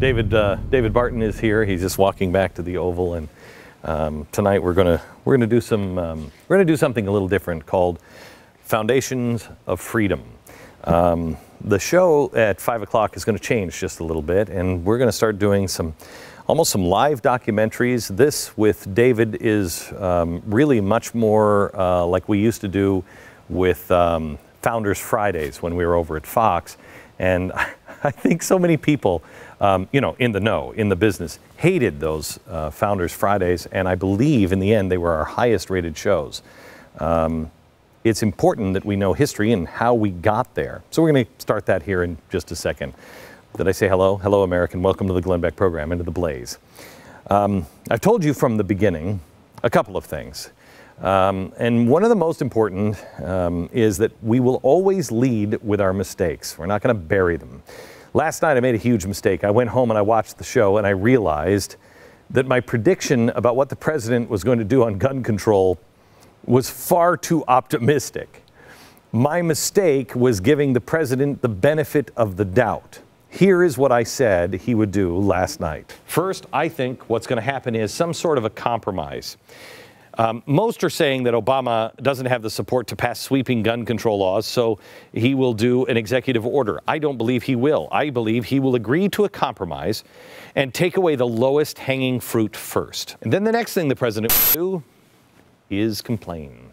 David Barton is here. He's just walking back to the Oval, and tonight we're gonna do something a little different called Foundations of Freedom. The show at 5 o'clock is going to change just a little bit, and we're going to start doing almost some live documentaries. This with David is really much more like we used to do with Founders Fridays when we were over at Fox. And I think so many people, in the know, in the business, hated those Founders Fridays, and I believe in the end they were our highest rated shows. It's important that we know history and how we got there. So we're going to start that here in just a second. Did I say hello? Hello, American. Welcome to the Glenn Beck program, Into the Blaze. I've told you from the beginning a couple of things. And one of the most important is that we will always lead with our mistakes. We're not going to bury them. Last night I made a huge mistake. I went home and I watched the show and I realized that my prediction about what the president was going to do on gun control was far too optimistic. My mistake was giving the president the benefit of the doubt. Here is what I said he would do last night. First, I think what's going to happen is some sort of a compromise. Most are saying that Obama doesn't have the support to pass sweeping gun control laws, so he will do an executive order. I don't believe he will. I believe he will agree to a compromise and take away the lowest hanging fruit first. And then the next thing the president will do is complain.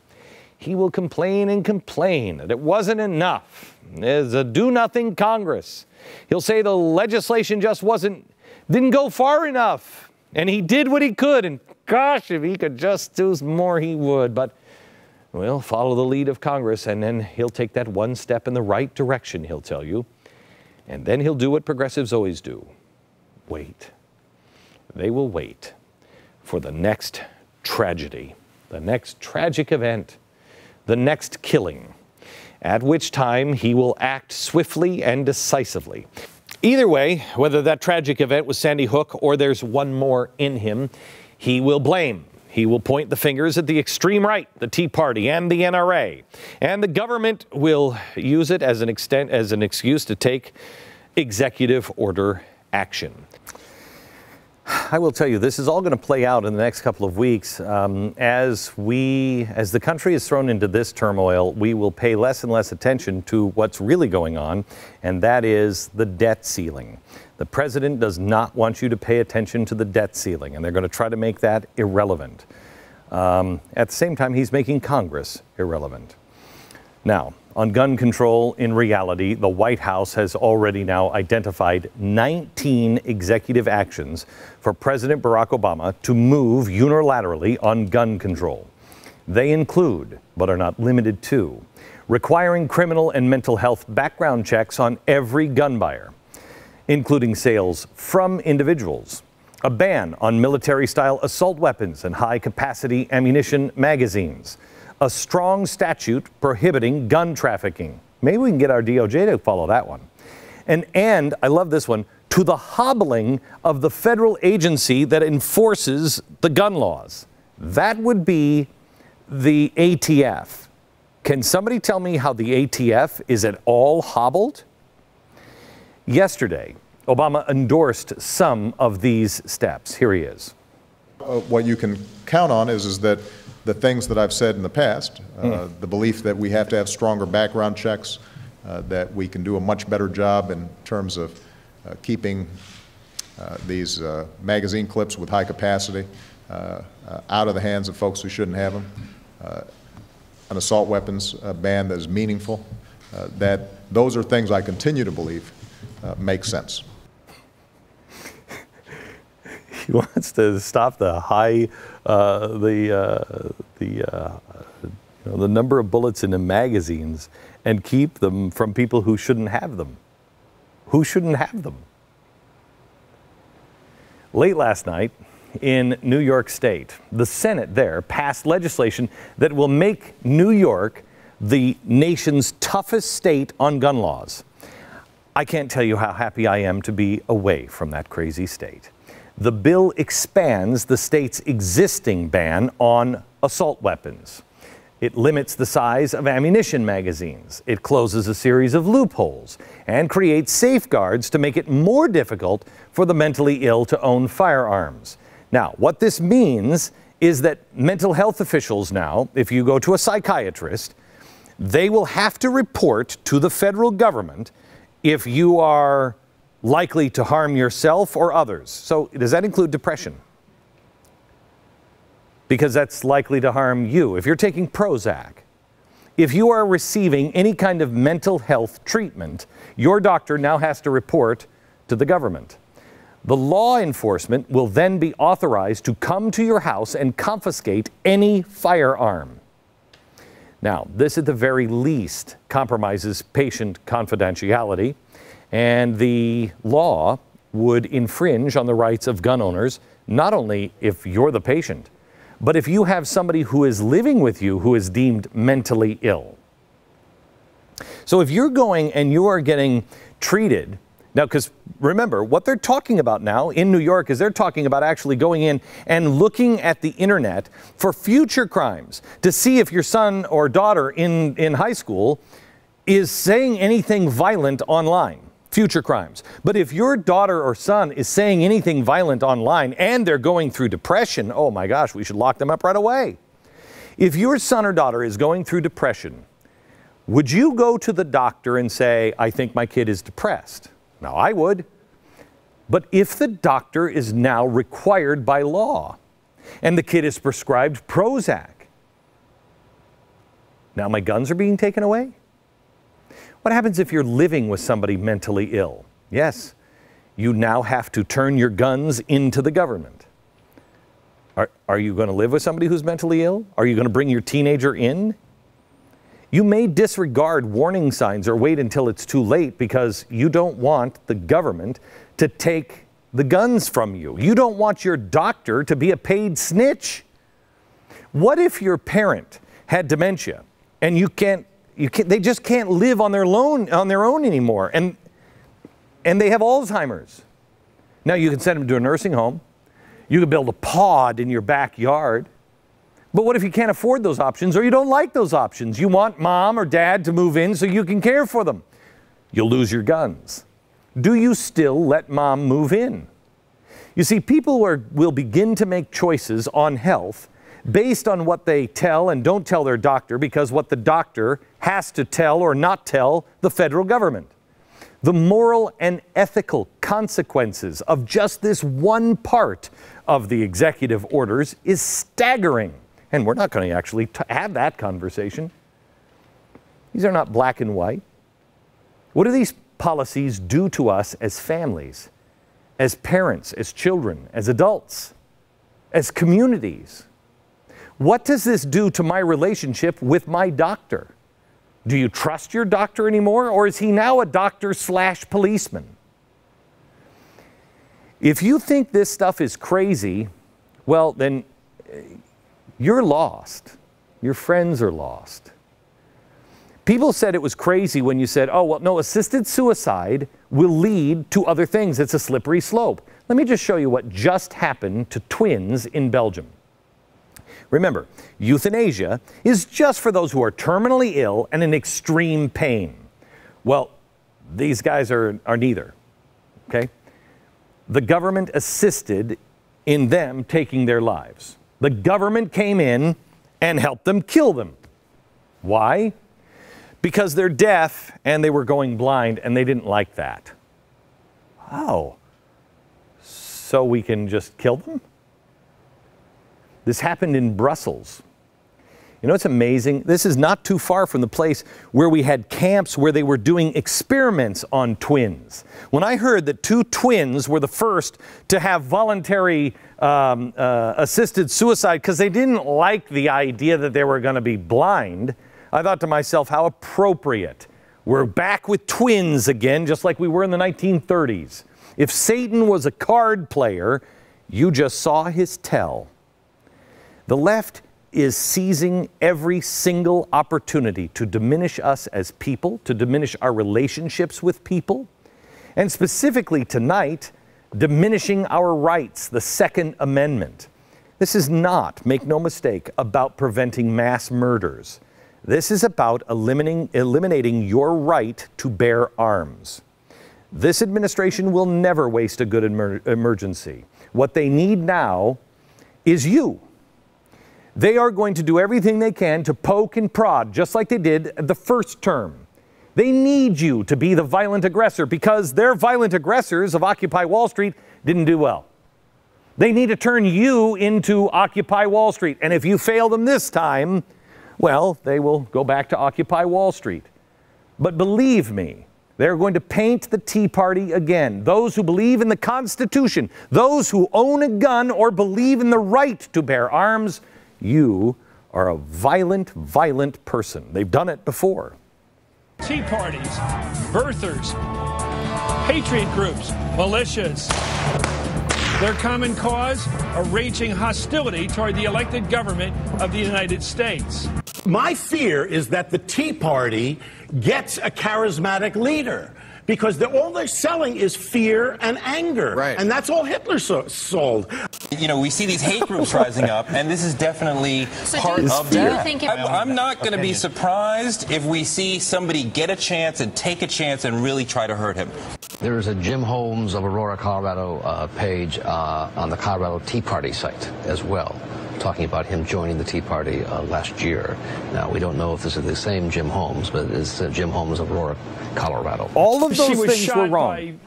He will complain and complain that it wasn't enough. There's a do-nothing Congress. He'll say the legislation just didn't go far enough. And he did what he could, and gosh, if he could just do more, he would. But we'll follow the lead of Congress, and then he'll take that one step in the right direction, he'll tell you. And then he'll do what progressives always do. Wait. They will wait for the next tragedy, the next tragic event, the next killing, at which time he will act swiftly and decisively. Either way, whether that tragic event was Sandy Hook or there's one more in him, he will blame. He will point the fingers at the extreme right, the Tea Party and the NRA. And the government will use it as an excuse to take executive order action. I will tell you, this is all going to play out in the next couple of weeks. As the country is thrown into this turmoil, we will pay less and less attention to what's really going on, and that is the debt ceiling. The president does not want you to pay attention to the debt ceiling, and they're going to try to make that irrelevant. At the same time, he's making Congress irrelevant. Now, on gun control, in reality, the White House has already now identified 19 executive actions for President Barack Obama to move unilaterally on gun control. They include, but are not limited to, requiring criminal and mental health background checks on every gun buyer, including sales from individuals, a ban on military-style assault weapons and high-capacity ammunition magazines, a strong statute prohibiting gun trafficking. Maybe we can get our DOJ to follow that one. And I love this one, to the hobbling of the federal agency that enforces the gun laws. That would be the ATF. Can somebody tell me how the ATF is at all hobbled? Yesterday, Obama endorsed some of these steps. Here he is. What you can count on is that the things that I've said in the past, the belief that we have to have stronger background checks, that we can do a much better job in terms of keeping these magazine clips with high capacity out of the hands of folks who shouldn't have them, an assault weapons ban that is meaningful, that those are things I continue to believe make sense. He wants to stop the the number of bullets in the magazines and keep them from people who shouldn't have them. Who shouldn't have them? Late last night in New York State, the Senate there passed legislation that will make New York the nation's toughest state on gun laws. I can't tell you how happy I am to be away from that crazy state. The bill expands the state's existing ban on assault weapons. It limits the size of ammunition magazines. It closes a series of loopholes and creates safeguards to make it more difficult for the mentally ill to own firearms. Now, what this means is that mental health officials now, if you go to a psychiatrist, they will have to report to the federal government if you are likely to harm yourself or others. So does that include depression? Because that's likely to harm you. If you're taking Prozac, if you are receiving any kind of mental health treatment, your doctor now has to report to the government. The law enforcement will then be authorized to come to your house and confiscate any firearm. Now, this at the very least compromises patient confidentiality, and the law would infringe on the rights of gun owners, not only if you're the patient, but if you have somebody who is living with you who is deemed mentally ill. So if you're going and you are getting treated, now, because remember, what they're talking about now in New York is they're talking about actually going in and looking at the internet for future crimes to see if your son or daughter in high school is saying anything violent online. Future crimes. But if your daughter or son is saying anything violent online and they're going through depression, oh my gosh, we should lock them up right away. If your son or daughter is going through depression, would you go to the doctor and say, I think my kid is depressed? Now, I would. But if the doctor is now required by law and the kid is prescribed Prozac, now my guns are being taken away? What happens if you're living with somebody mentally ill? Yes, you now have to turn your guns into the government. Are you going to live with somebody who's mentally ill? Are you going to bring your teenager in? You may disregard warning signs or wait until it's too late because you don't want the government to take the guns from you. You don't want your doctor to be a paid snitch. What if your parent had dementia and they just can't live on their own anymore, and they have Alzheimer's? Now you can send them to a nursing home. You can build a pod in your backyard. But what if you can't afford those options or you don't like those options? You want mom or dad to move in so you can care for them. You'll lose your guns. Do you still let mom move in? You see, people will begin to make choices on health based on what they tell and don't tell their doctor, because what the doctor has to tell or not tell the federal government. The moral and ethical consequences of just this one part of the executive orders is staggering. And we're not going to actually have that conversation. These are not black and white. What do these policies do to us as families, as parents, as children, as adults, as communities? What does this do to my relationship with my doctor? Do you trust your doctor anymore, or is he now a doctor/policeman? If you think this stuff is crazy, well, then you're lost. Your friends are lost. People said it was crazy when you said, oh, well, no, assisted suicide will lead to other things. It's a slippery slope. Let me just show you what just happened to twins in Belgium. Remember, euthanasia is just for those who are terminally ill and in extreme pain. Well, these guys are neither, okay? The government assisted in them taking their lives. The government came in and helped them kill them. Why? Because they're deaf and they were going blind and they didn't like that. Oh, so we can just kill them? This happened in Brussels. You know, it's amazing. This is not too far from the place where we had camps where they were doing experiments on twins. When I heard that 2 twins were the first to have voluntary assisted suicide because they didn't like the idea that they were going to be blind, I thought to myself, how appropriate. We're back with twins again, just like we were in the 1930s. If Satan was a card player, you just saw his tell. The left is seizing every single opportunity to diminish us as people, to diminish our relationships with people, and specifically tonight, diminishing our rights, the Second Amendment. This is not, make no mistake, about preventing mass murders. This is about eliminating your right to bear arms. This administration will never waste a good emergency. What they need now is you. They are going to do everything they can to poke and prod, just like they did the first term. They need you to be the violent aggressor because their violent aggressors of Occupy Wall Street didn't do well. They need to turn you into Occupy Wall Street. And if you fail them this time, well, they will go back to Occupy Wall Street. But believe me, they're going to paint the Tea Party again. Those who believe in the Constitution, those who own a gun or believe in the right to bear arms, you are a violent, violent person. They've done it before. Tea parties, birthers, patriot groups, militias. Their common cause, a raging hostility toward the elected government of the United States. My fear is that the Tea Party gets a charismatic leader because all they're selling is fear and anger. Right. And that's all Hitler sold. You know, we see these hate groups rising up, and this is definitely part of that. I'm not going to be surprised if we see somebody get a chance and take a chance and really try to hurt him. There is a Jim Holmes of Aurora, Colorado page on the Colorado Tea Party site as well, talking about him joining the Tea Party last year. Now, we don't know if this is the same Jim Holmes, but it's Jim Holmes of Aurora, Colorado. All of those things were wrong.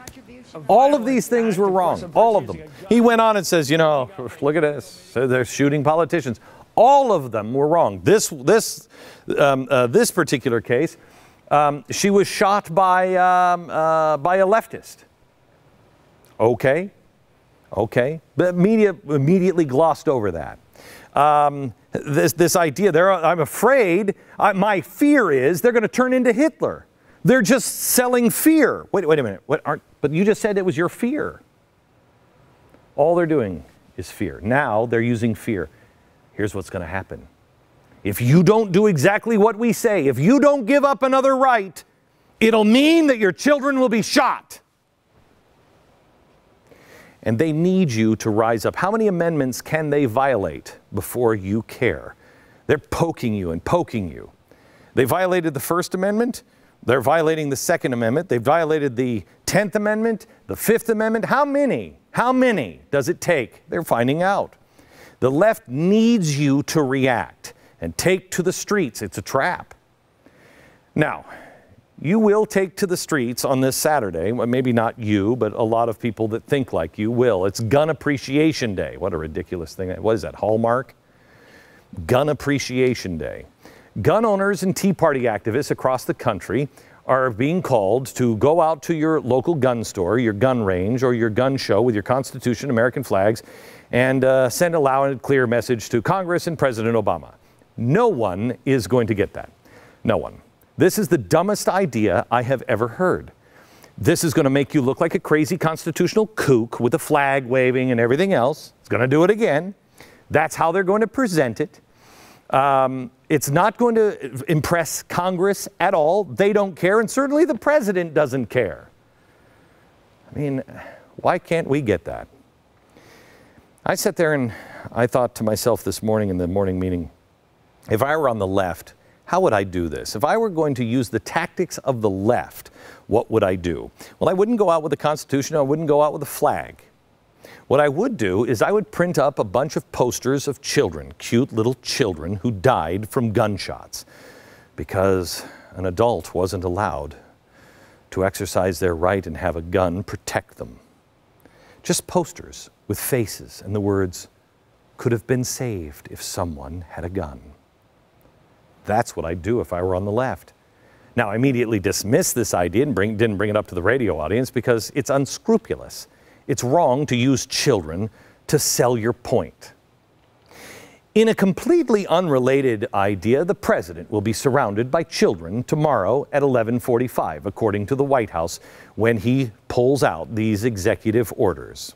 All of these things were wrong. All of them. He went on and says, you know, look at this. So they're shooting politicians. All of them were wrong. This particular case, she was shot by a leftist. Okay. But media immediately glossed over that. This idea there, I'm afraid, my fear is they're going to turn into Hitler. They're just selling fear. Wait a minute. But you just said it was your fear. All they're doing is fear. Now they're using fear. Here's what's going to happen. If you don't do exactly what we say, if you don't give up another right, it'll mean that your children will be shot. And they need you to rise up. How many amendments can they violate before you care? They're poking you and poking you. They violated the First Amendment. They're violating the Second Amendment. They violated the 10th Amendment, the Fifth Amendment. How many? How many does it take? They're finding out. The left needs you to react and take to the streets. It's a trap. Now, you will take to the streets on this Saturday. Well, maybe not you, but a lot of people that think like you will. It's Gun Appreciation Day. What a ridiculous thing. What is that, Hallmark? Gun Appreciation Day. Gun owners and Tea Party activists across the country are being called to go out to your local gun store, your gun range, or your gun show with your Constitution, American flags, and send a loud and clear message to Congress and President Obama. No one is going to get that. No one. This is the dumbest idea I have ever heard. This is going to make you look like a crazy constitutional kook with a flag waving and everything else. It's going to do it again. That's how they're going to present it. It's not going to impress Congress at all. They don't care, and certainly the president doesn't care. I mean, why can't we get that? I sat there and I thought to myself this morning in the morning meeting, if I were on the left, how would I do this? If I were going to use the tactics of the left, what would I do? Well, I wouldn't go out with the Constitution. I wouldn't go out with a flag. What I would do is I would print up a bunch of posters of children, cute little children who died from gunshots because an adult wasn't allowed to exercise their right and have a gun protect them. Just posters with faces and the words, "Could have been saved if someone had a gun." That's what I'd do if I were on the left. Now, I immediately dismissed this idea and didn't bring it up to the radio audience because it's unscrupulous. It's wrong to use children to sell your point. In a completely unrelated idea, the president will be surrounded by children tomorrow at 11:45, according to the White House, when he pulls out these executive orders.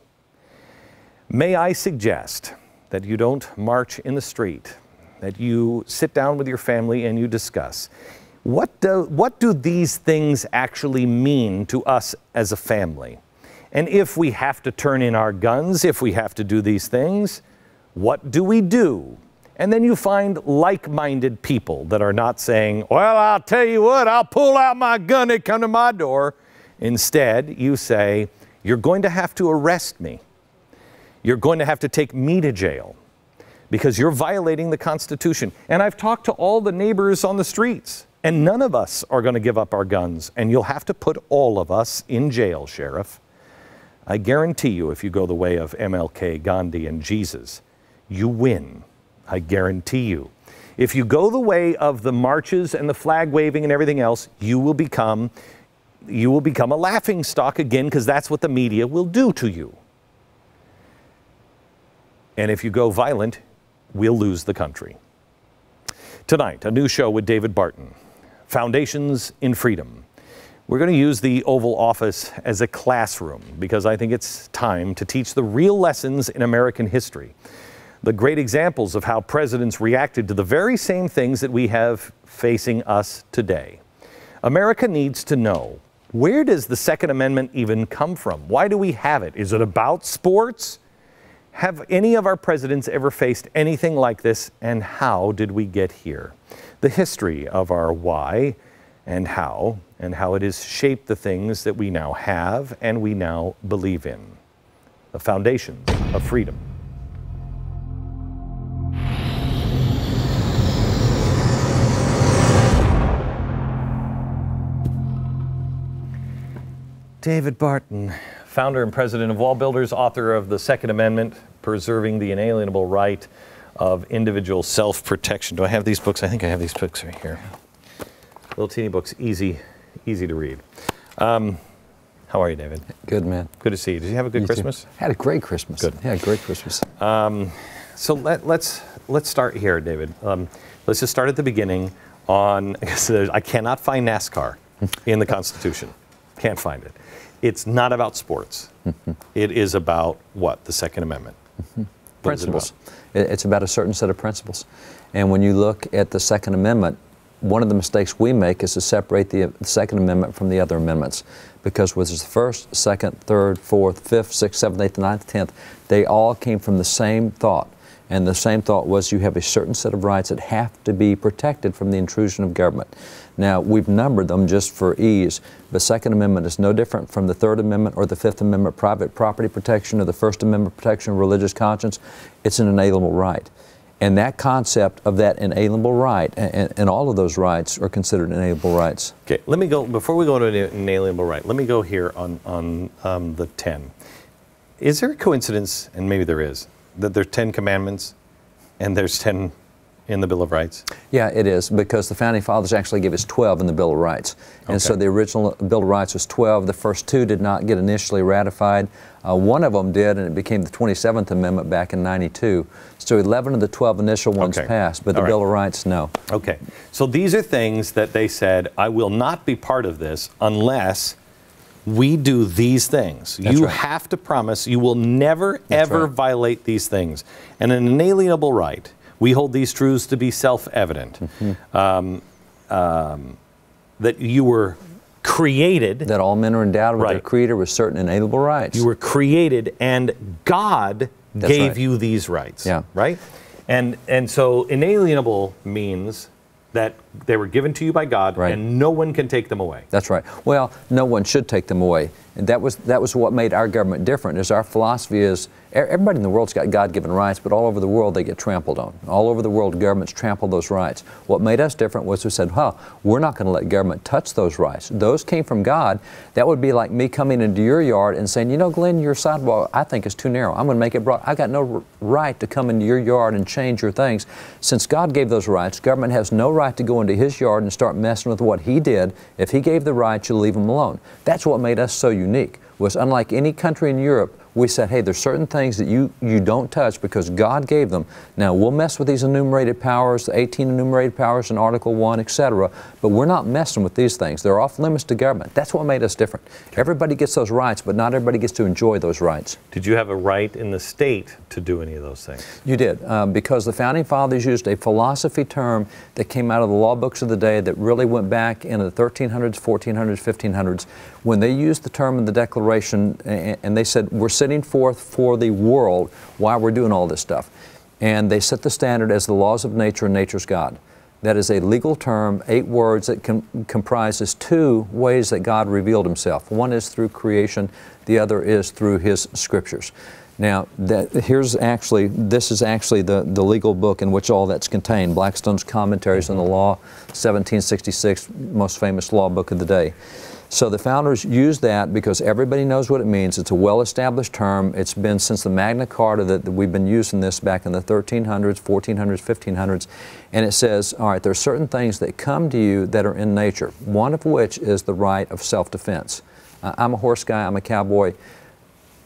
May I suggest that you don't march in the street, that you sit down with your family and you discuss. What do these things actually mean to us as a family? And if we have to turn in our guns, if we have to do these things, What do we do? And then you find like-minded people that are not saying, well, I'll tell you what, I'll pull out my gun and come to my door. Instead, you say, you're going to have to arrest me. You're going to have to take me to jail because you're violating the Constitution. And I've talked to all the neighbors on the streets, and none of us are going to give up our guns. And you'll have to put all of us in jail, Sheriff. I guarantee you, if you go the way of MLK, Gandhi, and Jesus, you win. I guarantee you. If you go the way of the marches and the flag waving and everything else, you will become a laughingstock again, because that's what the media will do to you. And if you go violent, we'll lose the country. Tonight, a new show with David Barton, Foundations in Freedom. We're going to use the Oval Office as a classroom because I think it's time to teach the real lessons in American history. The great examples of how presidents reacted to the very same things that we have facing us today. America needs to know, where does the Second Amendment even come from? Why do we have it? Is it about sports? Have any of our presidents ever faced anything like this, and how did we get here? The history of our why and how it has shaped the things that we now have and we now believe in. The foundations of freedom. David Barton, founder and president of Wall Builders, author of The Second Amendment, Preserving the Inalienable Right of Individual Self-Protection. Do I have these books? I think I have these books right here. Little teeny books, easy to read. How are you, David? Good, man. Good to see you. Did you have a good Christmas? Had a great Christmas. Good. Yeah, great Christmas. So let's start here, David. Let's just start at the beginning on, I cannot find NASCAR in the Constitution. Can't find it. It's not about sports. It is about what? The Second Amendment. Principles. It's about a certain set of principles. And when you look at the Second Amendment, one of the mistakes we make is to separate the Second Amendment from the other amendments. Because whether it's the first, second, third, fourth, fifth, sixth, seventh, eighth, ninth, 10th, they all came from the same thought. And the same thought was you have a certain set of rights that have to be protected from the intrusion of government. Now, we've numbered them just for ease. The Second Amendment is no different from the Third Amendment or the Fifth Amendment private property protection or the First Amendment protection of religious conscience. It's an inalienable right. And that concept of that inalienable right, and all of those rights are considered inalienable rights. Okay, let me go, before we go to an inalienable right, let me go here on the 10. Is there a coincidence, and maybe there is, that there's 10 commandments and there's 10 in the Bill of Rights? Yeah, it is, because the Founding Fathers actually gave us 12 in the Bill of Rights. And so the original Bill of Rights was 12. The first two did not get initially ratified. One of them did, and it became the 27th Amendment back in '92. So 11 of the 12 initial ones passed, but the Bill of Rights, no. Okay, so these are things that they said, I will not be part of this unless we do these things. You have to promise you will never, ever violate these things. And an inalienable right, we hold these truths to be self-evident. That you were created. That all men are endowed with their Creator with certain inalienable rights. You were created and God gave you these rights. Yeah. Right? And so inalienable means that they were given to you by God and no one can take them away. That's right. Well, no one should take them away. And that was what made our government different, is our philosophy is everybody in the world's got God-given rights, but all over the world they get trampled on. All over the world governments trample those rights. What made us different was we said, we're not going to let government touch those rights. Those came from God. That would be like me coming into your yard and saying, you know, Glenn, your sidewalk I think is too narrow. I'm going to make it broad. I got no right to come into your yard and change your things. Since God gave those rights, government has no right to go into his yard and start messing with what he did. If he gave the rights, you leave him alone. That's what made us so unique. Was unlike any country in Europe, we said, hey, there's certain things that you don't touch because God gave them. Now, we'll mess with these enumerated powers, the 18 enumerated powers in Article 1, etc., but we're not messing with these things. They're off limits to government. That's what made us different. Everybody gets those rights, but not everybody gets to enjoy those rights. Did you have a right in the state to do any of those things? You did, because the Founding Fathers used a philosophy term that came out of the law books of the day that really went back into the 1300s, 1400s, 1500s, when they used the term in the Declaration, and they said, we're setting forth for the world why we're doing all this stuff. and they set the standard as the laws of nature and nature's God. That is a legal term, 8 words that comprises 2 ways that God revealed himself. One is through creation, the other is through his scriptures. Now, this is actually the legal book in which all that's contained. Blackstone's Commentaries on the Law, 1766, most famous law book of the day. So the founders used that because everybody knows what it means. It's a well-established term. It's been since the Magna Carta that we've been using this back in the 1300s, 1400s, 1500s. And it says, all right, there are certain things that come to you that are in nature, one of which is the right of self-defense. I'm a horse guy, I'm a cowboy,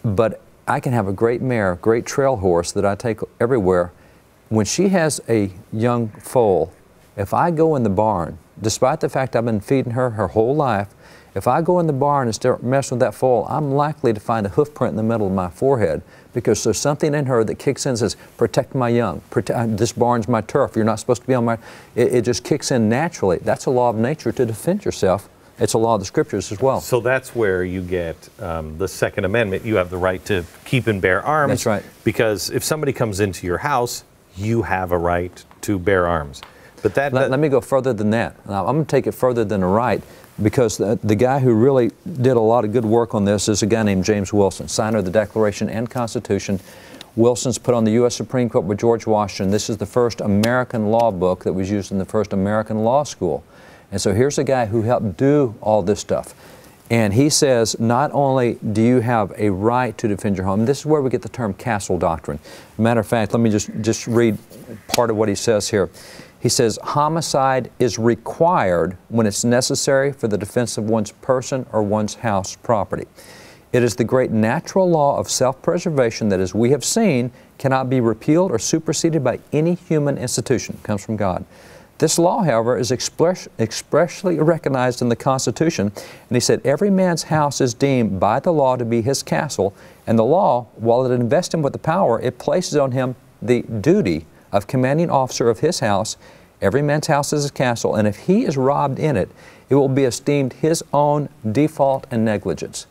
but I can have a great mare, great trail horse that I take everywhere. When she has a young foal, if I go in the barn, despite the fact I've been feeding her her whole life, if I go in the barn and start messing with that foal, I'm likely to find a hoof print in the middle of my forehead because there's something in her that kicks in and says, protect my young, this barn's my turf, you're not supposed to be on my, it just kicks in naturally. That's a law of nature to defend yourself. It's a law of the scriptures as well. So that's where you get the Second Amendment. You have the right to keep and bear arms. That's right. Because if somebody comes into your house, you have a right to bear arms. But let me go further than that. Now, I'm going to take it further than a right, because the guy who really did a lot of good work on this is a guy named James Wilson, signer of the Declaration and Constitution. Wilson's put on the U.S. Supreme Court with George Washington. This is the first American law book that was used in the first American law school. And so here's a guy who helped do all this stuff. And he says, not only do you have a right to defend your home, this is where we get the term castle doctrine. Matter of fact, let me just read part of what he says here. He says, homicide is required when it's necessary for the defense of one's person or one's house property. It is the great natural law of self-preservation that, as we have seen, cannot be repealed or superseded by any human institution. It comes from God. This law, however, is expressly recognized in the Constitution, and he said every man's house is deemed by the law to be his castle, and the law, while it invests him with the power, it places on him the duty of commanding officer of his house. Every man's house is his castle, and if he is robbed in it, it will be esteemed his own default and negligence.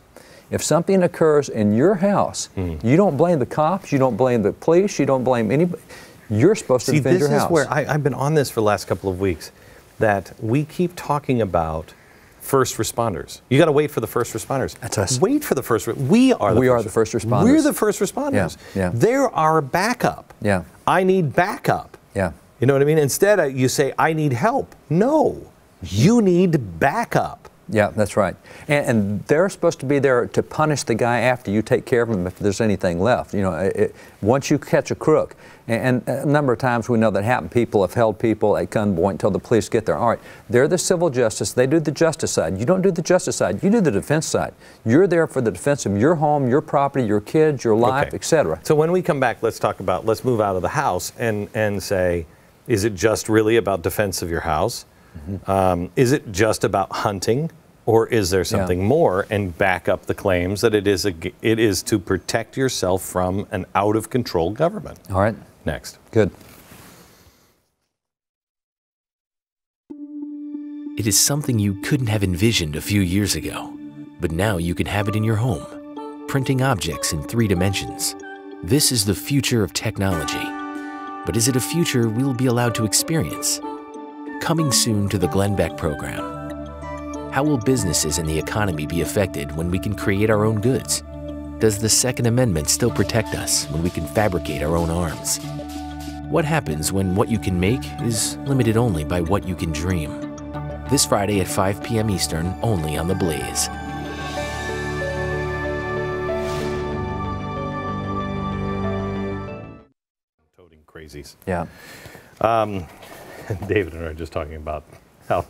If something occurs in your house, you don't blame the cops, you don't blame the police, you don't blame anybody. You're supposed to defend your house. This is where I've been on this for the last couple of weeks, that we keep talking about first responders. You got to wait for the first responders. That's us. Wait for the first. We are the first responders. We're the first responders. Yeah. They're our backup. Yeah. I need backup. Yeah. You know what I mean? Instead, you say, I need help. No, you need backup. Yeah, that's right. And they're supposed to be there to punish the guy after you take care of him if there's anything left. You know, once you catch a crook, and a number of times we know that happened. People have held people at gunpoint until the police get there. All right, they're the civil justice. They do the justice side. You don't do the justice side. You do the defense side. You're there for the defense of your home, your property, your kids, your life, etc. So when we come back, let's move out of the house and say, is it just really about defense of your house? Is it just about hunting, or is there something more? And back up the claims that it is to protect yourself from an out-of-control government. All right. Next. Good. It is something you couldn't have envisioned a few years ago, but now you can have it in your home, printing objects in 3 dimensions. This is the future of technology. But is it a future we will be allowed to experience? Coming soon to the Glenn Beck program. How will businesses and the economy be affected when we can create our own goods? Does the Second Amendment still protect us when we can fabricate our own arms? What happens when what you can make is limited only by what you can dream? This Friday at 5 p.m. Eastern, only on The Blaze. Toting crazies. Yeah. David and I are just talking about how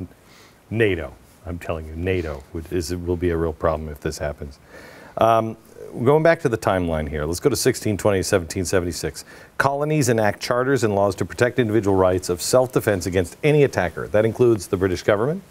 NATO, I'm telling you, NATO will be a real problem if this happens. Going back to the timeline here, let's go to 1620 to 1776. Colonies enact charters and laws to protect individual rights of self-defense against any attacker. That includes the British government?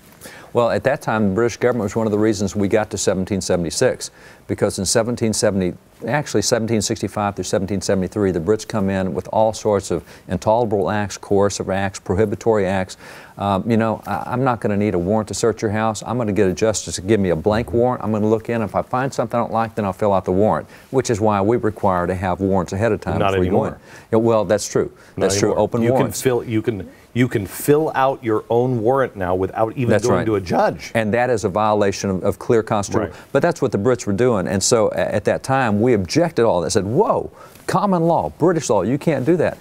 Well, at that time, the British government was one of the reasons we got to 1776, because in 1770, actually 1765 through 1773, the Brits come in with all sorts of intolerable acts, coercive acts, prohibitory acts. You know, I'm not going to need a warrant to search your house. I'm going to get a justice to give me a blank warrant. I'm going to look in. If I find something I don't like, then I'll fill out the warrant, which is why we require to have warrants ahead of time. Not anymore. Yeah, well, that's true. That's true. Open warrants. You can fill out your own warrant now without even going to a judge. And that is a violation of clear constitutional. Right. But that's what the Brits were doing. And so at that time, we objected all that. Said, whoa, common law, British law, you can't do that.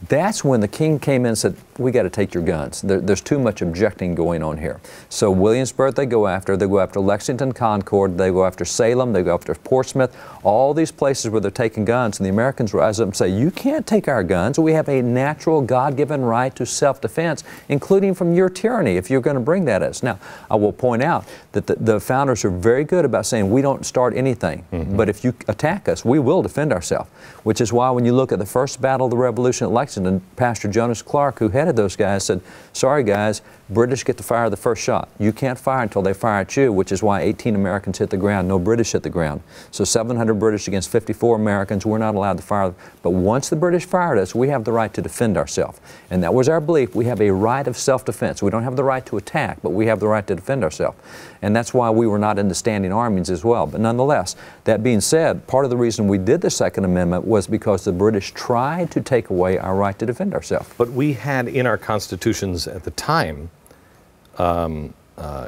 That's when the king came in and said, we got to take your guns. There's too much objecting going on here. So Williamsburg they go after Lexington, Concord, they go after Salem, they go after Portsmouth, all these places where they're taking guns, and the Americans rise up and say, you can't take our guns. We have a natural God-given right to self-defense, including from your tyranny, if you're going to bring that at us. Now, I will point out that the founders are very good about saying we don't start anything, but if you attack us, we will defend ourselves, which is why when you look at the first battle of the Revolution at Lexington, Pastor Jonas Clark, who headed those guys, said, sorry guys, British get to fire the first shot. You can't fire until they fire at you, which is why 18 Americans hit the ground, no British hit the ground. So 700 British against 54 Americans, we're not allowed to fire. But once the British fired us, we have the right to defend ourselves. And that was our belief. We have a right of self-defense. We don't have the right to attack, but we have the right to defend ourselves. And that's why we were not into standing armies as well. But nonetheless, that being said, part of the reason we did the Second Amendment was because the British tried to take away our right to defend ourselves. But we had in our constitutions at the time,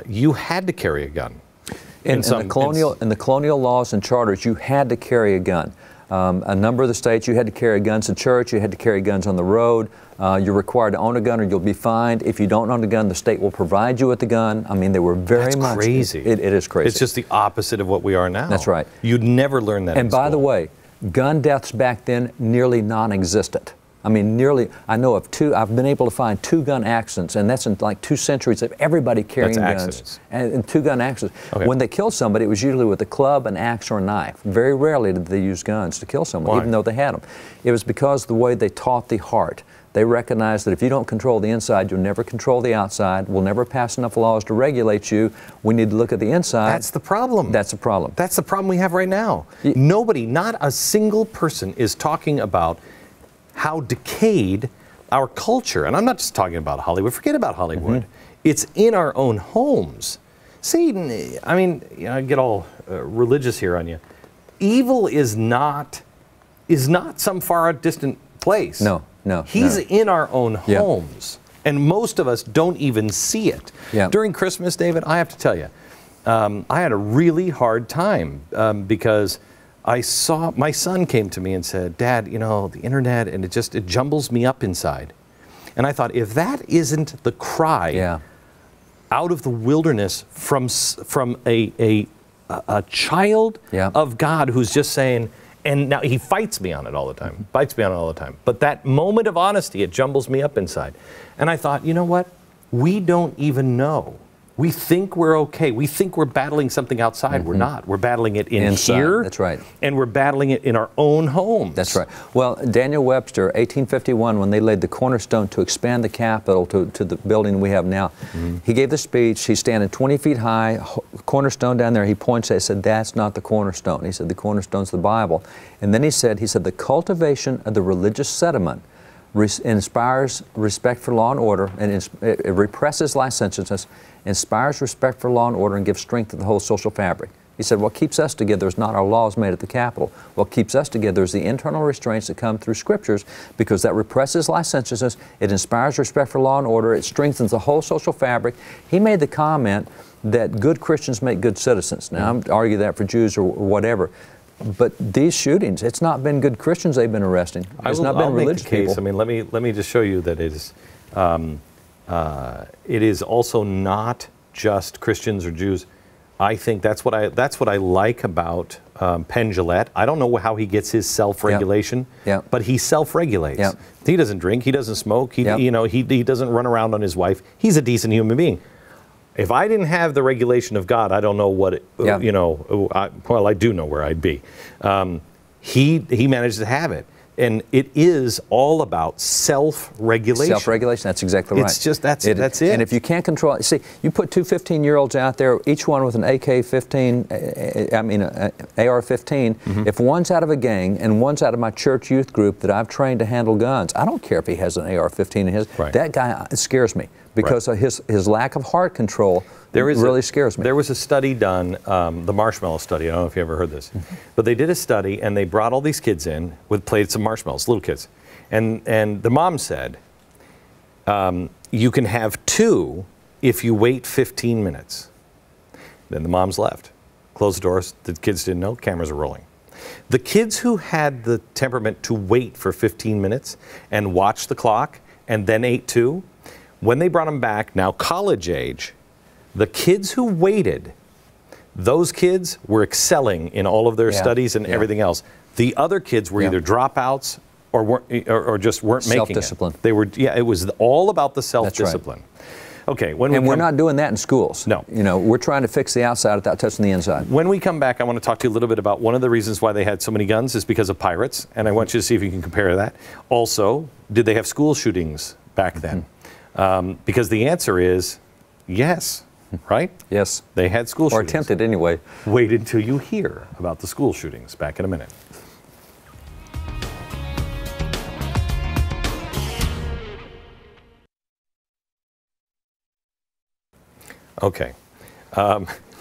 you had to carry a gun. In the colonial laws and charters, you had to carry a gun. A number of the states, you had to carry guns in church, you had to carry guns on the road. You're required to own a gun or you'll be fined. If you don't own a gun, the state will provide you with the gun. I mean, they were very much... That's crazy. It is crazy. It's just the opposite of what we are now. That's right. You'd never learn that in school. And by the way, gun deaths back then nearly non-existent. I mean, I know of I've been able to find 2 gun accidents, and that's in like 2 centuries of everybody carrying guns. And 2 gun accidents. Okay. When they killed somebody, it was usually with a club, an axe, or a knife. Very rarely did they use guns to kill someone, even though they had them. It was because of the way they taught the heart. They recognized that if you don't control the inside, you'll never control the outside. We'll never pass enough laws to regulate you. We need to look at the inside. That's the problem. That's the problem. That's the problem we have right now. Nobody, not a single person is talking about how decayed our culture, and I'm not just talking about Hollywood, forget about Hollywood. It's in our own homes. See, I mean, I get all religious here on you. Evil is not some far distant place. No. He's in our own homes, and most of us don't even see it. During Christmas, David, I have to tell you, I had a really hard time because I saw, my son came to me and said, Dad, you know, the internet, and it jumbles me up inside. And I thought, if that isn't the cry out of the wilderness from a child of God who's just saying, and now he fights me on it all the time, but that moment of honesty, it jumbles me up inside. And I thought, you know what? We don't even know. We think we're okay. We think we're battling something outside. We're not. We're battling it inside here. That's right. And we're battling it in our own homes. That's right. Well, Daniel Webster, 1851, when they laid the cornerstone to expand the Capitol to the building we have now, he gave the speech. He's standing 20 feet high, cornerstone down there. He points at it, said, that's not the cornerstone. He said, the cornerstone's the Bible. And then he said, the cultivation of the religious sediment inspires respect for law and order, and it represses licentiousness, inspires respect for law and order, and gives strength to the whole social fabric. He said, what keeps us together is not our laws made at the Capitol. What keeps us together is the internal restraints that come through Scriptures, because that represses licentiousness, it inspires respect for law and order, it strengthens the whole social fabric. He made the comment that good Christians make good citizens. Now, I'm argue that for Jews or whatever. But these shootings, it's not been good Christians they've been arresting. It's not been religious people. I mean, let me just show you that it is also not just Christians or Jews. I think that's what I like about Penn Jillette. I don't know how he gets his self-regulation, but he self-regulates. He doesn't drink, he doesn't smoke, he doesn't run around on his wife. He's a decent human being. If I didn't have the regulation of God, I don't know what well, I do know where I'd be. He managed to have it. And it is all about self-regulation. Self-regulation, that's exactly right. It's just, that's it. And if you can't control it, see, you put two 15-year-olds out there, each one with an AK-15, AR-15, if one's out of a gang and one's out of my church youth group that I've trained to handle guns, I don't care if he has an AR-15 in his, that guy scares me because of his lack of heart control. Really scares me. There was a study done, the marshmallow study. I don't know if you ever heard this, but they did a study and they brought all these kids in with plates of marshmallows, little kids, and the mom said, you can have 2 if you wait 15 minutes. Then the moms left, closed the doors. The kids didn't know. Cameras are rolling. The kids who had the temperament to wait for 15 minutes and watch the clock and then ate 2, when they brought them back, now college age. The kids who waited, those kids were excelling in all of their studies and everything else. The other kids were either dropouts or just weren't making it. Self-discipline. They were, it was all about the self-discipline. Okay, we're not doing that in schools. No. You know, we're trying to fix the outside without touching the inside. When we come back, I want to talk to you a little bit about one of the reasons why they had so many guns is because of pirates, and I want you to see if you can compare that. Also, did they have school shootings back then? Because the answer is yes. Right? Yes. They had school shootings. Or attempted anyway. Wait until you hear about the school shootings. Back in a minute. Okay.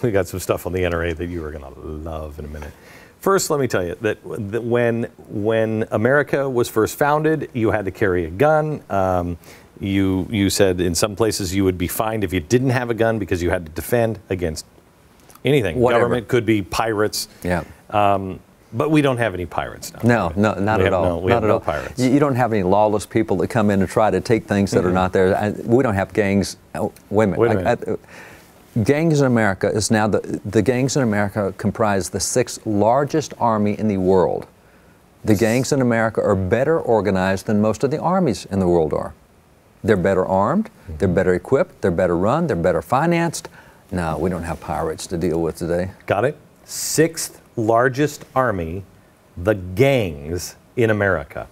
We got some stuff on the NRA that you are going to love in a minute. First, let me tell you that when America was first founded, you had to carry a gun. You said in some places you would be fined if you didn't have a gun because you had to defend against anything. Whatever. Government, could be pirates. Yeah. But we don't have any pirates now. No, not at all. We have no pirates. You don't have any lawless people that come in and try to take things that are not there. We don't have gangs. Wait a minute. Gangs in America is now the gangs in America comprise the 6th largest army in the world. The gangs in America are better organized than most of the armies in the world are. They're better armed, they're better equipped, they're better run, they're better financed. No, we don't have pirates to deal with today. Got it? 6th largest army, the gangs in America.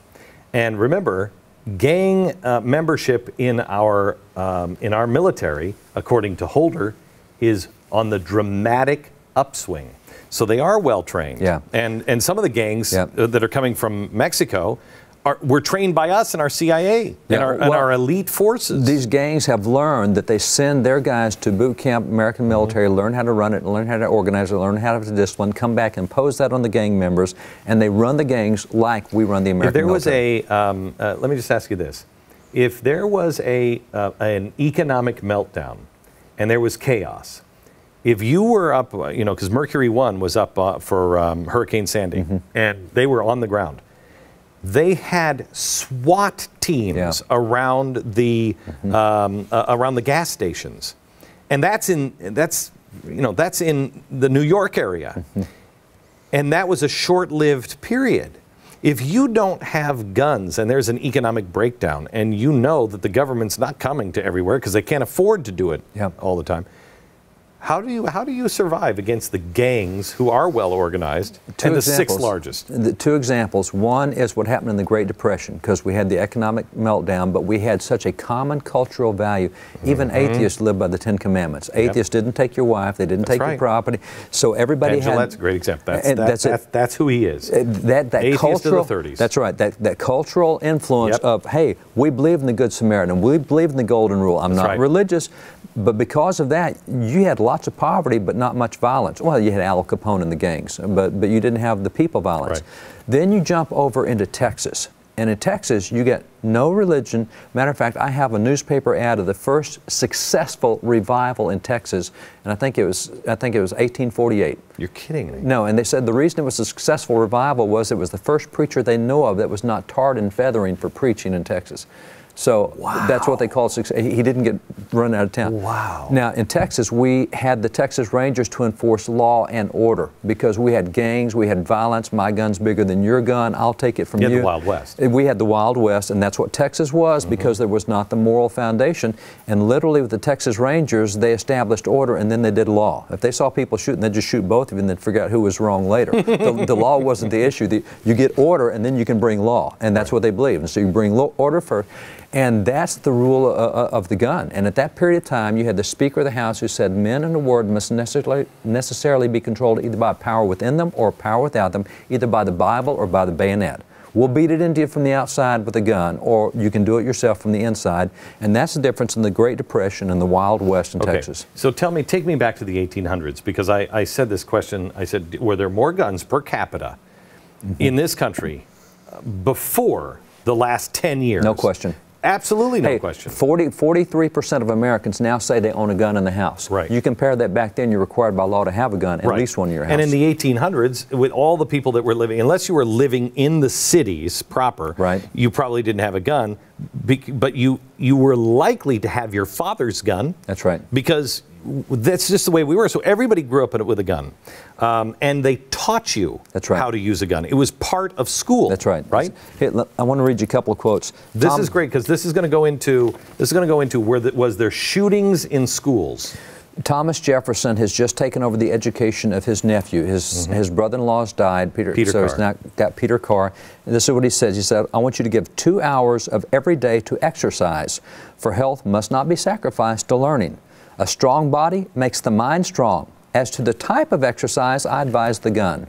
And remember, gang membership in our military, according to Holder, is on the dramatic upswing. So they are well trained. Yeah. And some of the gangs that are coming from Mexico were trained by us and our CIA and our elite forces. These gangs have learned that they send their guys to boot camp, American military, learn how to run it, learn how to organize it, learn how to discipline, come back and impose that on the gang members, and they run the gangs like we run the American military. If there was let me just ask you this. If there was an economic meltdown and there was chaos, if you were up, because Mercury 1 was up for Hurricane Sandy, and they were on the ground, they had SWAT teams around the gas stations, and that's in the New York area, and that was a short-lived period. If you don't have guns and there's an economic breakdown, and you know that the government's not coming to everywhere because they can't afford to do it all the time, how do you survive against the gangs who are well organized and the 6th largest? The 2 examples. One is what happened in the Great Depression, because we had the economic meltdown, but we had such a common cultural value. Even atheists lived by the 10 Commandments. Atheists didn't take your wife, they didn't take your property. So everybody had. That's a great example. That's who he is. That atheist of the 30s. That's right. That cultural influence of, hey, we believe in the Good Samaritan, we believe in the Golden Rule. I'm not religious. But because of that, you had lots of poverty, but not much violence. Well, you had Al Capone and the gangs, but you didn't have the people violence. Right. Then you jump over into Texas. And in Texas, you get no religion. Matter of fact, I have a newspaper ad of the first successful revival in Texas, and I think it was 1848. You're kidding me. No, and they said the reason it was a successful revival was it was the first preacher they know of that was not tarred and feathering for preaching in Texas. So that's what they call success. He didn't get run out of town. Wow. Now, in Texas, we had the Texas Rangers to enforce law and order because we had gangs, we had violence. My gun's bigger than your gun. I'll take it from you. You had the Wild West. We had the Wild West, and that's what Texas was because there was not the moral foundation. And literally with the Texas Rangers, they established order and then they did law. If they saw people shooting, they'd just shoot both of you and then figure out who was wrong later. The law wasn't the issue. You get order and then you can bring law, and that's what they believe. And so you bring order first. And that's the rule of the gun. And at that period of time, you had the Speaker of the House who said men and the word must necessarily be controlled either by power within them or power without them, either by the Bible or by the bayonet. We'll beat it into you from the outside with a gun, or you can do it yourself from the inside. And that's the difference in the Great Depression and the Wild West in Texas. So take me back to the 1800s, because I said this question, I said, were there more guns per capita in this country before the last 10 years? No question. Absolutely no question. 43% of Americans now say they own a gun in the house. Right. You compare that back then, you're required by law to have a gun, at least one in your house. And in the 1800s, with all the people that were living, unless you were living in the cities proper, you probably didn't have a gun, but you were likely to have your father's gun. That's right. Because that's just the way we were. So everybody grew up with a gun. And they taught you how to use a gun. It was part of school. That's right. Right? Hey, I want to read you a couple of quotes. This is great because this is going to go into was there shootings in schools? Thomas Jefferson has just taken over the education of his nephew. His brother-in-law's died, Peter Carr. He's now got Peter Carr. And this is what he says. He said, I want you to give 2 hours of every day to exercise, for health must not be sacrificed to learning. A strong body makes the mind strong. As to the type of exercise, I advise the gun.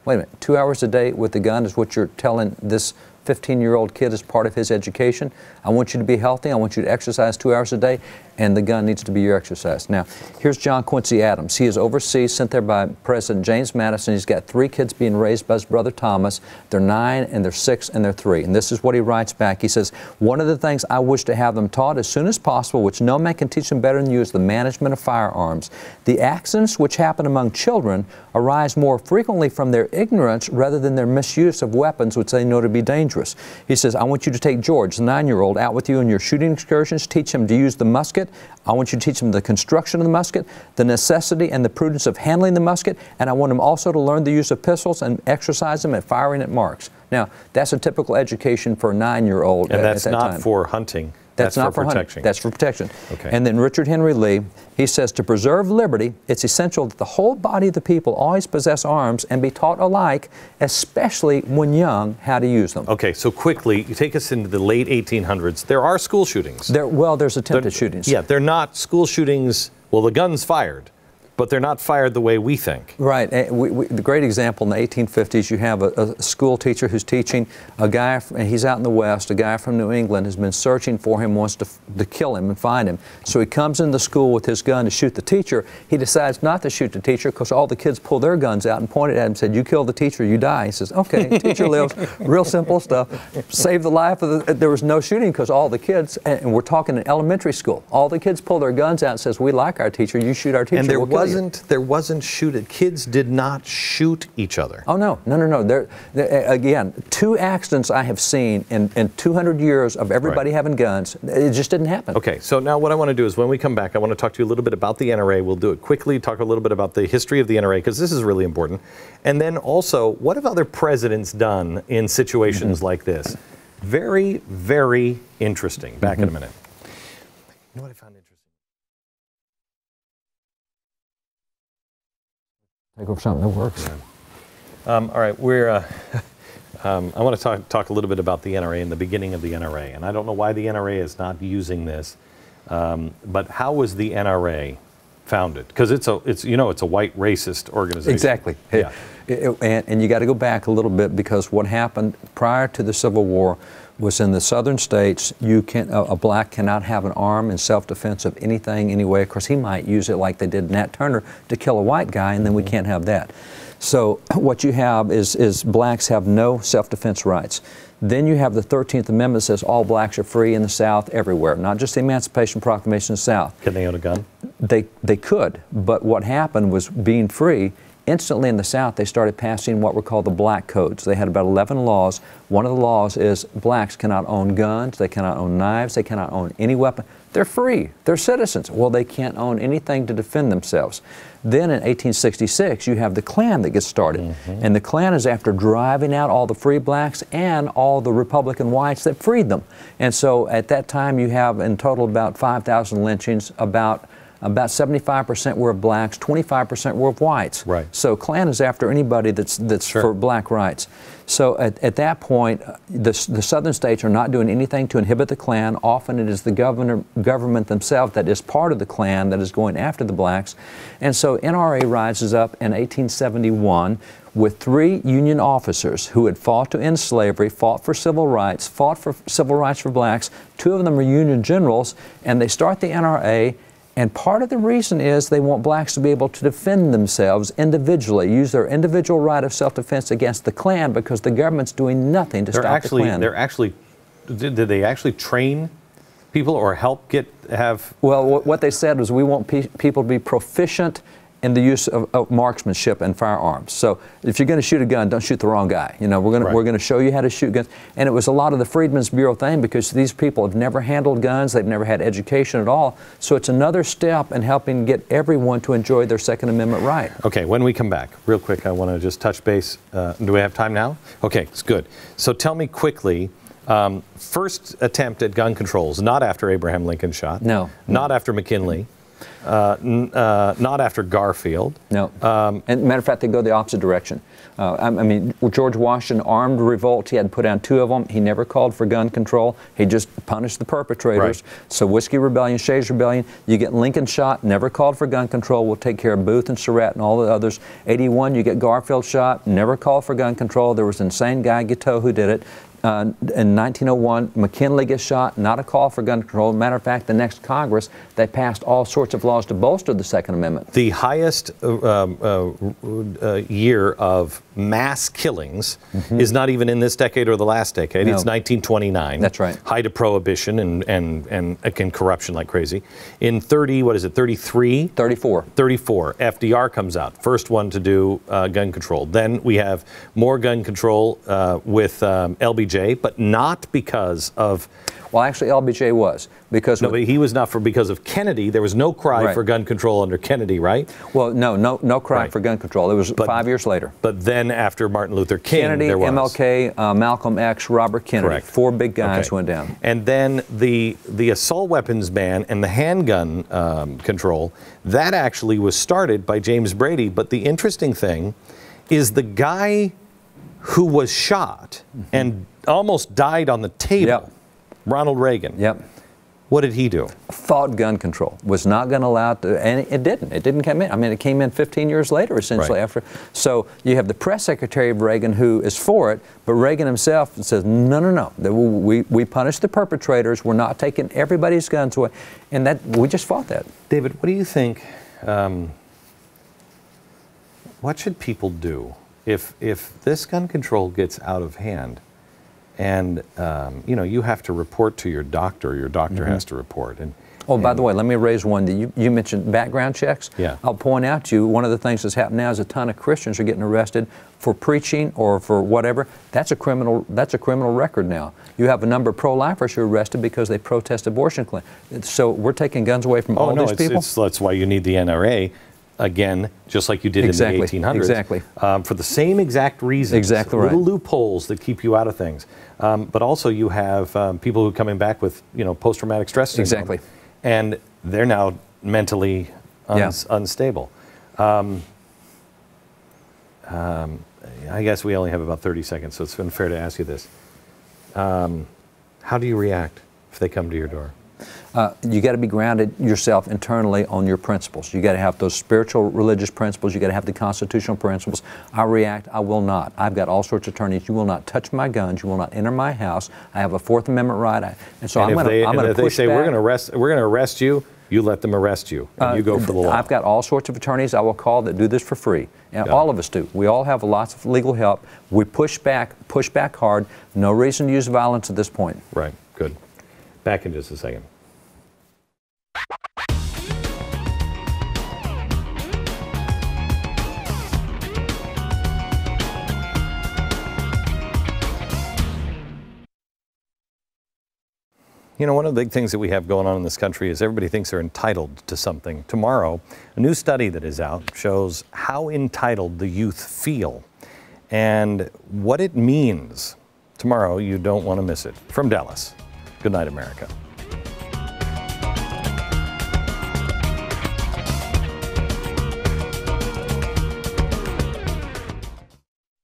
Wait a minute, 2 hours a day with the gun is what you're telling this 15-year-old kid as part of his education? I want you to be healthy, I want you to exercise 2 hours a day, and the gun needs to be your exercise. Now, here's John Quincy Adams. He is overseas, sent there by President James Madison. He's got 3 kids being raised by his brother Thomas. They're 9, and they're 6, and they're 3. And this is what he writes back. He says, one of the things I wish to have them taught as soon as possible, which no man can teach them better than you, is the management of firearms. The accidents which happen among children arise more frequently from their ignorance rather than their misuse of weapons which they know to be dangerous. He says, I want you to take George, the 9-year-old, out with you in your shooting excursions, teach him to use the musket. I want you to teach him the construction of the musket, the necessity and the prudence of handling the musket, and I want him also to learn the use of pistols and exercise him at firing at marks. Now, that's a typical education for a 9-year-old and that's at that not time. For hunting. That's not for protection. Hunting. That's for protection. Okay. And then Richard Henry Lee, he says, to preserve liberty, it's essential that the whole body of the people always possess arms and be taught alike, especially when young, how to use them. Okay, so quickly, you take us into the late 1800s. There are school shootings. There's attempted shootings. Yeah, they're not school shootings. Well, the gun's fired, but they're not fired the way we think. Right. The great example in the 1850s, you have a school teacher who's teaching a guy, and he's out in the West, a guy from New England has been searching for him, wants to kill him and find him. So he comes into school with his gun to shoot the teacher. He decides not to shoot the teacher because all the kids pull their guns out and pointed at him and said, you kill the teacher, you die. He says, okay, teacher lives. Real simple stuff. Saved the life of there was no shooting because all the kids, and we're talking in elementary school, all the kids pull their guns out and says, we like our teacher, you shoot our teacher, and there we'll wasn't shooting. Kids did not shoot each other. Oh, no. Again, 2 accidents I have seen in 200 years of everybody having guns. It just didn't happen. Okay, so now what I want to do is when we come back, I want to talk to you a little bit about the NRA. We'll do it quickly, talk a little bit about the history of the NRA, because this is really important. And then also, what have other presidents done in situations like this? Very, very interesting. Back in a minute. You know what I found interesting? Take over something that works. All right, I want to talk a little bit about the NRA and the beginning of the NRA. And I don't know why the NRA is not using this, but how was the NRA founded? Because it's a white racist organization. Exactly. Yeah. And you got to go back a little bit because what happened prior to the Civil War was in the southern states, a black cannot have an arm in self-defense of anything, anyway. Of course, he might use it like they did Nat Turner to kill a white guy, and then we can't have that. So what you have is blacks have no self-defense rights. Then you have the 13th Amendment that says all blacks are free in the South everywhere, not just the Emancipation Proclamation in the South. Can they own a gun? They could, but what happened was being free, instantly in the South, they started passing what were called the black codes. They had about 11 laws. One of the laws is blacks cannot own guns, they cannot own knives, they cannot own any weapon. They're free, they're citizens. Well, they can't own anything to defend themselves. Then in 1866, you have the Klan that gets started. And the Klan is after driving out all the free blacks and all the Republican whites that freed them. And so at that time, you have in total about 5,000 lynchings. About 75% were of blacks, 25% were of whites. Right. So Klan is after anybody that's for black rights. So at that point, the southern states are not doing anything to inhibit the Klan. Often it is the government themselves that is part of the Klan that is going after the blacks. And so NRA rises up in 1871 with 3 Union officers who had fought to end slavery, fought for civil rights for blacks. 2 of them are Union generals, and they start the NRA. And part of the reason is they want blacks to be able to defend themselves individually, use their individual right of self-defense against the Klan, because the government's doing nothing to stop the Klan. Did they actually train people or help have? Well, what they said was, we want people to be proficient in the use of marksmanship and firearms. So if you're going to shoot a gun, don't shoot the wrong guy. You know, we're going to show you how to shoot guns. And it was a lot of the Freedmen's Bureau thing, because these people have never handled guns, they've never had education at all. So it's another step in helping get everyone to enjoy their Second Amendment right. Okay, when we come back, real quick, I want to just touch base. Do we have time now? Okay, it's good. So tell me quickly, first attempt at gun controls, not after Abraham Lincoln shot. No. Not after McKinley. Not after Garfield. No. And matter of fact, they go the opposite direction. I mean, George Washington armed revolt. He had put down 2 of them. He never called for gun control. He just punished the perpetrators. Right. So Whiskey Rebellion, Shays Rebellion, you get Lincoln shot, never called for gun control. We'll take care of Booth and Surratt and all the others. 81, you get Garfield shot, never called for gun control. There was an insane guy, Guiteau, who did it. In 1901, McKinley gets shot, not a call for gun control. Matter of fact, the next Congress, they passed all sorts of laws to bolster the Second Amendment. The highest year of mass killings is not even in this decade or the last decade. No. It's 1929. That's right. Height of prohibition and corruption like crazy. In 33? 34. 34. FDR comes out, first one to do gun control. Then we have more gun control with LBJ, but not because of... Well, actually, LBJ was. Because no, but he was not because of Kennedy. There was no cry for gun control under Kennedy, right? Well, no cry for gun control. It was 5 years later. But then after Martin Luther King, Kennedy, there was. MLK, Malcolm X, Robert Kennedy. Correct. 4 big guys went down. And then the assault weapons ban and the handgun control, that actually was started by James Brady. But the interesting thing is the guy who was shot and almost died on the table, Ronald Reagan. Yep. What did he do? Fought gun control. Was not going to allow it to, and it didn't. It didn't come in. I mean, it came in 15 years later, essentially, after. So you have the press secretary of Reagan who is for it, but Reagan himself says, no. We punish the perpetrators. We're not taking everybody's guns away. And that we just fought that. David, what do you think, what should people do if this gun control gets out of hand? And, you have to report to your doctor has to report. By the way, let me raise one. You mentioned background checks. Yeah. I'll point out to you, one of the things that's happened now is a ton of Christians are getting arrested for preaching or for whatever. That's a criminal record now. You have a number of pro-lifers who are arrested because they protest abortion clinics. So we're taking guns away from all these people? That's why you need the NRA. Again, just like you did in the 1800s. Exactly. For the same exact reasons. Exactly right. Little loopholes that keep you out of things. But also you have people who are coming back with, post-traumatic stress syndrome. Exactly. And they're now mentally unstable. I guess we only have about 30 seconds, so it's unfair to ask you this. How do you react if they come to your door? You got to be grounded yourself internally on your principles. You got to have those spiritual, religious principles. You got to have the constitutional principles. I react. I will not. I've got all sorts of attorneys. You will not touch my guns. You will not enter my house. I have a Fourth Amendment right. And so I'm going to push back. If they say we're going to arrest you, you let them arrest you. And you go for the law. I've got all sorts of attorneys I will call that do this for free. And all of us do. We all have lots of legal help. We push back hard. No reason to use violence at this point. Right. Good. Back in just a second. You know, one of the big things that we have going on in this country is everybody thinks they're entitled to something. Tomorrow, a new study that is out shows how entitled the youth feel and what it means. Tomorrow, you don't want to miss it. From Dallas, good night, America.